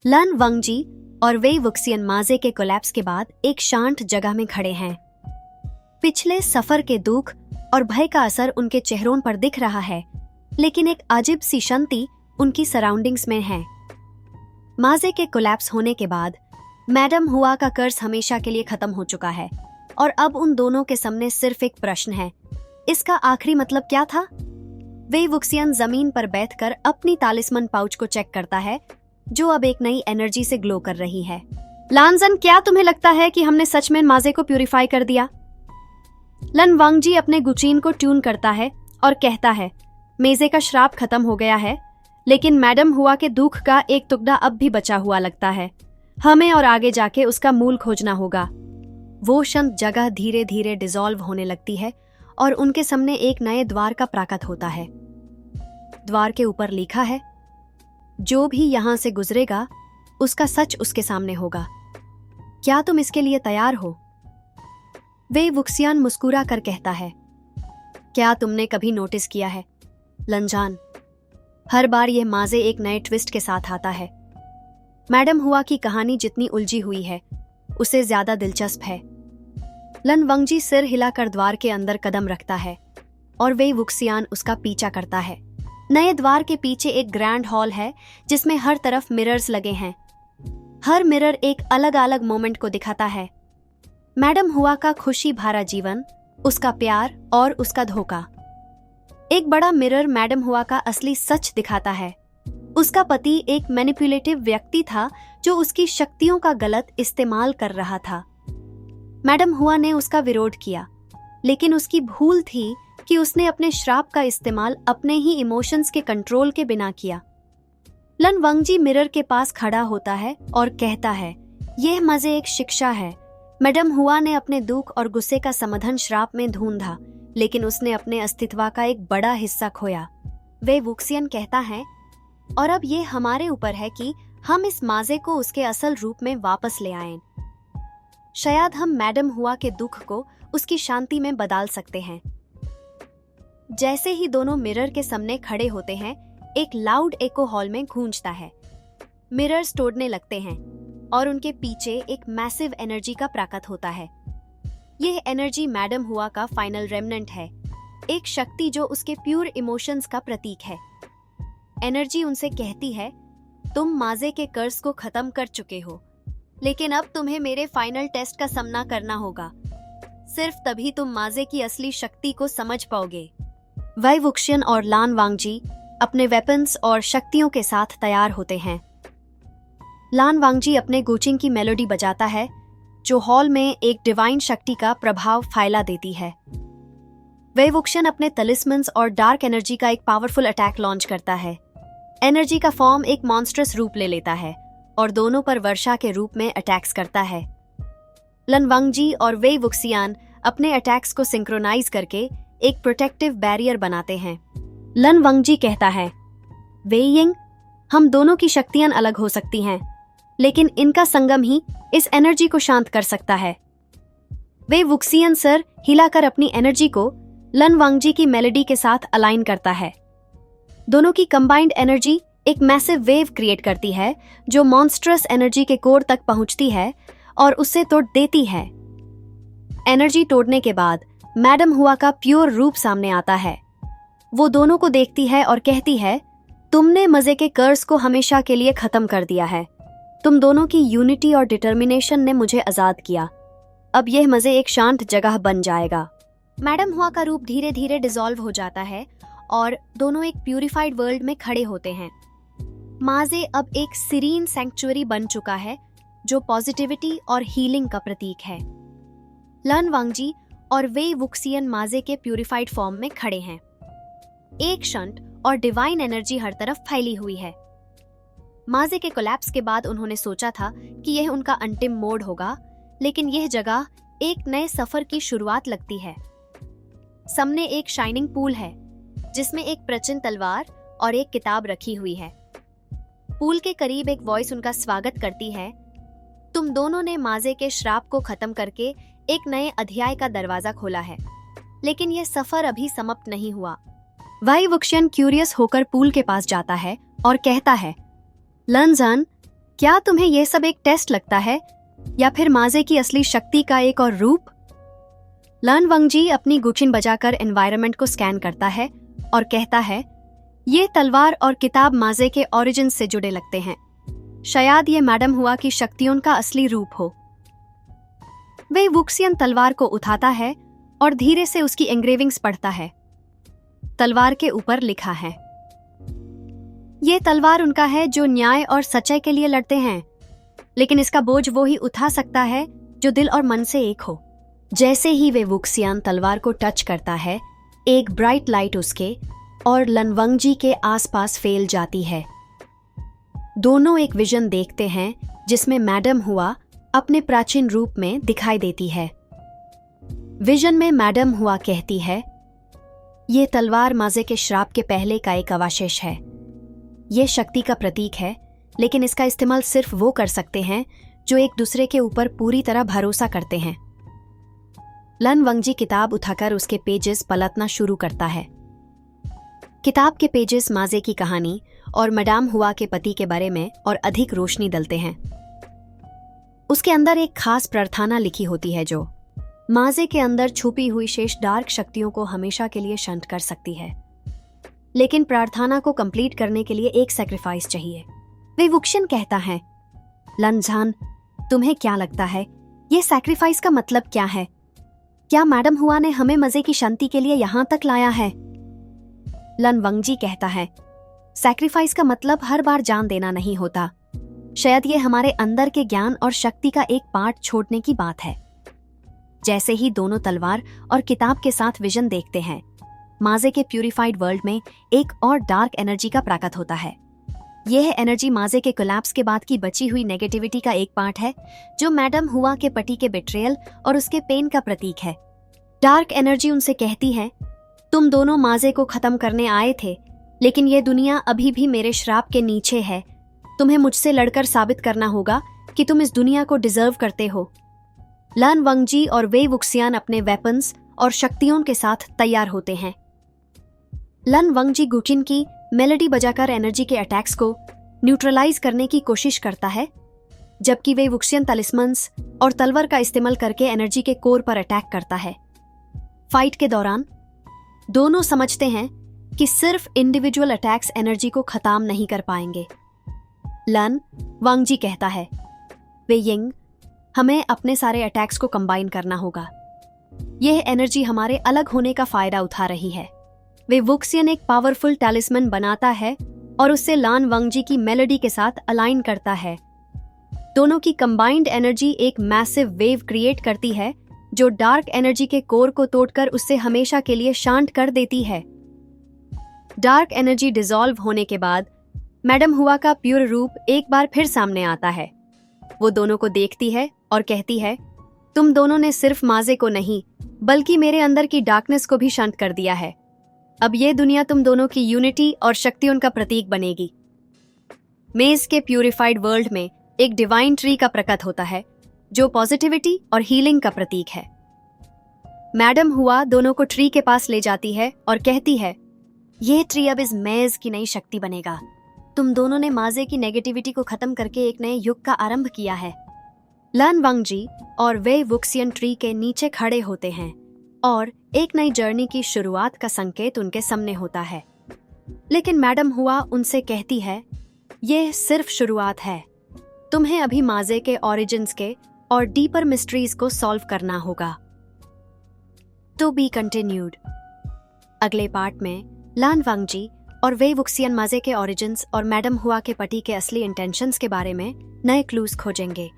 लन वंगजी और वेई वुक्सियन माजे के कोलैप्स के बाद एक शांत जगह में खड़े हैं। पिछले सफर के दुख और भय का असर उनके चेहरों पर दिख रहा है, लेकिन एक अजीब सी शांति उनकी सराउंडिंग्स में है। माजे के कोलैप्स होने के बाद मैडम हुआ का कर्ज हमेशा के लिए खत्म हो चुका है और अब उन दोनों के सामने सिर्फ एक प्रश्न है, इसका आखिरी मतलब क्या था? वेई वुक्सियन जमीन पर बैठकर अपनी तालिस्मन पाउच को चेक करता है, जो अब एक नई एनर्जी से ग्लो कर रही है। लानजन, क्या तुम्हें लगता है कि हमने सच में माजे को प्यूरिफाई कर दिया? लन वांगजी अपने गुचीन को ट्यून करता है और कहता है, मेजे का श्राप खत्म हो गया है, लेकिन मैडम हुआ के दुख का एक टुकड़ा अब भी बचा हुआ लगता है। हमें और आगे जाके उसका मूल खोजना होगा। वो शांत जगह धीरे धीरे डिसॉल्व होने लगती है और उनके सामने एक नए द्वार का प्राकट होता है। द्वार के ऊपर लिखा है, जो भी यहां से गुजरेगा उसका सच उसके सामने होगा। क्या तुम इसके लिए तैयार हो? वेई वुक्सियन मुस्कुरा कर कहता है, क्या तुमने कभी नोटिस किया है लंजान, हर बार यह माजे एक नए ट्विस्ट के साथ आता है। मैडम हुआ की कहानी जितनी उलझी हुई है उसे ज्यादा दिलचस्प है। लन वंगजी सिर हिलाकर द्वार के अंदर कदम रखता है और वेई वुक्सियन उसका पीछा करता है। नए द्वार के पीछे एक ग्रैंड हॉल है जिसमें हर तरफ मिरर्स लगे हैं। हर मिरर एक अलग अलग मोमेंट को दिखाता है। मैडम हुआ का खुशी भरा जीवन, उसका प्यार और उसका धोखा। एक बड़ा मिरर मैडम हुआ का असली सच दिखाता है। उसका पति एक मैनिपुलेटिव व्यक्ति था जो उसकी शक्तियों का गलत इस्तेमाल कर रहा था। मैडम हुआ ने उसका विरोध किया, लेकिन उसकी भूल थी कि उसने अपने श्राप का इस्तेमाल अपने ही इमोशंस के कंट्रोल के बिना किया। लन वंगजी मिरर के पास खड़ा होता है और कहता है, यह मजे एक शिक्षा है। मैडम हुआ ने अपने दुख और गुस्से का समाधान श्राप में ढूंढा, लेकिन उसने अपने अस्तित्व का एक बड़ा हिस्सा खोया। वेई वुक्सियन कहता है, और अब ये हमारे ऊपर है कि हम इस माजे को उसके असल रूप में वापस ले आएं। शायद हम मैडम हुआ के दुख को उसकी शांति में बदल सकते हैं। जैसे ही दोनों मिरर के सामने खड़े होते हैं, एक लाउड एको हॉल में गूंजता है। मिरर्स तोड़ने लगते हैं और उनके पीछे एक मैसिव एनर्जी का प्राकट होता है। यह एनर्जी मैडम हुआ का फाइनल रेमनेंट है, एक शक्ति जो उसके प्योर इमोशंस का प्रतीक है। एनर्जी उनसे कहती है, तुम माजे के कर्ज को खत्म कर चुके हो, लेकिन अब तुम्हें मेरे फाइनल टेस्ट का सामना करना होगा। सिर्फ तभी तुम माजे की असली शक्ति को समझ पाओगे। वेई वुक्सियन और लन वांगजी अपने वेपन्स और शक्तियों के साथ तैयार होते हैं। लन वांगजी अपने गुचिंग की मेलोडी बजाता है, जो हॉल में एक डिवाइन शक्ति का प्रभाव फैला देती है। वेई वुक्सियन अपने तलिस्मन्स और डार्क एनर्जी का एक पावरफुल अटैक लॉन्च करता है। एनर्जी का फॉर्म एक मॉन्स्ट्रस रूप ले लेता है और दोनों पर वर्षा के रूप में अटैक्स करता है। लन वांगजी और वेई वुक्सियन अपने अटैक्स को सिंक्रोनाइज करके एक प्रोटेक्टिव बैरियर बनाते हैं। लन वांगजी कहता है, वेई यिंग, हम दोनों की शक्तियां अलग हो सकती हैं, लेकिन इनका संगम ही इस एनर्जी को शांत कर सकता है। वेई वुक्सियन सर हिलाकर अपनी एनर्जी को लन वांगजी की मेलोडी के साथ अलाइन करता है। दोनों की कंबाइंड एनर्जी एक मैसिव वेव क्रिएट करती है जो मॉन्स्ट्रस एनर्जी के कोर तक पहुंचती है और उससे तोड़ देती है। एनर्जी तोड़ने के बाद मैडम हुआ का प्योर रूप सामने आता है। वो दोनों को देखती है और कहती है, तुमने मजे के कर्ज को हमेशा के लिए खत्म कर दिया है। तुम दोनों की यूनिटी और डिटर्मिनेशन ने मुझे आजाद किया। अब यह मजे एक शांत जगह बन जाएगा। मैडम हुआ का रूप धीरे धीरे डिसॉल्व हो जाता है और दोनों एक प्यूरिफाइड वर्ल्ड में खड़े होते हैं। माजे अब एक सीरीन सैंक्चुअरी बन चुका है, जो पॉजिटिविटी और हीलिंग का प्रतीक है। लन वांगजी और वेई वुक्सियन माजे के प्यूरिफाइड फॉर्म में खड़े हैं। एक शांत और डिवाइन एनर्जी हर तरफ फैली हुई है। माजे के कोलैप्स के बाद उन्होंने सोचा था कि यह उनका अंतिम मोड़ होगा, लेकिन यह जगह एक नए सफर की शुरुआत लगती है। सामने एक शाइनिंग पूल है जिसमें एक प्राचीन तलवार और एक किताब रखी हुई है। पूल के करीब एक वॉइस उनका स्वागत करती है, तुम दोनों ने माजे के श्राप को खत्म करके एक नए अध्याय का दरवाजा खोला है, लेकिन यह सफर अभी समाप्त नहीं हुआ। वेई वुक्सियन क्यूरियस होकर पूल के पास जाता है और कहता है, लनजान, क्या तुम्हें यह सब एक टेस्ट लगता है या फिर माजे की असली शक्ति का एक और रूप? लन वंगजी अपनी गुचिन बजाकर एनवायरनमेंट को स्कैन करता है और कहता है, ये तलवार और किताब माजे के ओरिजिन से जुड़े लगते हैं। शायद ये मैडम हुआ की शक्तियों का असली रूप हो। वे वुक्सियन तलवार को उठाता है और धीरे से उसकी एंग्रेविंग्स पढ़ता है। तलवार के ऊपर लिखा है, ये तलवार उनका है जो न्याय और सच्चाई के लिए लड़ते हैं, लेकिन इसका बोझ वो ही उठा सकता है जो दिल और मन से एक हो। जैसे ही वे वुक्सियन तलवार को टच करता है, एक ब्राइट लाइट उसके और लनवंगजी के आसपास फैल जाती है। दोनों एक विजन देखते हैं जिसमें मैडम हुआ अपने प्राचीन रूप में दिखाई देती है। विजन में मैडम हुआ कहती है, ये तलवार माजे के श्राप के पहले का एक अवशेष है। ये शक्ति का प्रतीक है, लेकिन इसका इस्तेमाल सिर्फ वो कर सकते हैं जो एक दूसरे के ऊपर पूरी तरह भरोसा करते हैं। लन वंगजी किताब उठाकर उसके पेजेस पलटना शुरू करता है। किताब के पेजेस माजे की कहानी और मैडम हुआ के पति के बारे में और अधिक रोशनी डालते हैं। उसके अंदर एक खास प्रार्थना लिखी होती है जो माजे के अंदर छुपी हुई शेष डार्क शक्तियों को हमेशा के लिए शांत कर सकती है। लेकिन प्रार्थना को कंप्लीट करने के लिए एक सैक्रिफाइस चाहिए। वे वुक्सियन कहता है, लनझान, तुम्हें क्या लगता है ये सैक्रिफाइस का मतलब क्या है? क्या मैडम हुआ ने हमें मजे की शांति के लिए यहां तक लाया है? लन वंगजी कहता है, सैक्रिफाइस का मतलब हर बार जान देना नहीं होता। शायद ये हमारे अंदर के ज्ञान और शक्ति का एक पार्ट छोड़ने की बात है। जैसे ही दोनों तलवार और किताब के साथ विजन देखते हैं, माजे के प्यूरिफाइड वर्ल्ड में एक और डार्क एनर्जी का प्रकट होता है। यह एनर्जी माजे के कोलैप्स के बाद की बची हुई नेगेटिविटी का एक पार्ट है, जो मैडम हुआ के पति के बिट्रेयल और उसके पेन का प्रतीक है। डार्क एनर्जी उनसे कहती है, तुम दोनों माजे को खत्म करने आए थे, लेकिन यह दुनिया अभी भी मेरे श्राप के नीचे है। तुम्हें मुझसे लड़कर साबित करना होगा कि तुम इस दुनिया को डिजर्व करते हो। लन वंगजी और वे वुक्सियन अपने वेपन्स और शक्तियों के साथ तैयार होते हैं। लन वंगजी गुचिन की मेलोडी बजाकर एनर्जी के अटैक्स को न्यूट्रलाइज करने की कोशिश करता है, जबकि वे वुक्सियन तलिस्मन्स और तलवार का इस्तेमाल करके एनर्जी के कोर पर अटैक करता है। फाइट के दौरान दोनों समझते हैं कि सिर्फ इंडिविजुअल अटैक्स एनर्जी को खत्म नहीं कर पाएंगे। लन वंगजी कहता है, वे यिंग, हमें अपने सारे अटैक्स को कंबाइन करना होगा। यह एनर्जी हमारे अलग होने का फायदा उठा रही है। वे वुक्सियन एक पावरफुल टैलिस्मन बनाता है और उससे लन वंगजी की मेलोडी के साथ अलाइन करता है। दोनों की कंबाइंड एनर्जी एक मैसिव वेव क्रिएट करती है जो डार्क एनर्जी के कोर को तोड़कर उससे हमेशा के लिए शांत कर देती है। डार्क एनर्जी डिसॉल्व होने के बाद मैडम हुआ का प्योर रूप एक बार फिर सामने आता है। वो दोनों को देखती है और कहती है, तुम दोनों ने सिर्फ माजे को नहीं बल्कि मेरे अंदर की डार्कनेस को भी शांत कर दिया है। अब ये दुनिया तुम दोनों की यूनिटी और शक्तियों का प्रतीक बनेगी। मेज के प्यूरिफाइड वर्ल्ड में एक डिवाइन ट्री का प्रकट होता है जो पॉजिटिविटी और हीलिंग का प्रतीक है। मैडम हुआ दोनों को ट्री के पास ले जाती है और कहती है, यह ट्री अब इस मेज की नई शक्ति बनेगा। तुम दोनों ने माजे की नेगेटिविटी को खत्म करके एक नए युग का आरंभ किया है। लन वंगजी और वे वुक्सियन ट्री के नीचे खड़े होते हैं और एक नई जर्नी की शुरुआत का संकेत उनके सामने होता है। लेकिन मैडम हुआ उनसे कहती है, यह सिर्फ शुरुआत है। तुम्हें अभी माजे के ओरिजिन्स के और डीपर मिस्ट्रीज को सॉल्व करना होगा। To be continued. अगले पार्ट में लन वंगजी और वे वुक्सियन माजे के ओरिजिन्स और मैडम हुआ के पति के असली इंटेंशंस के बारे में नए क्लूज खोजेंगे।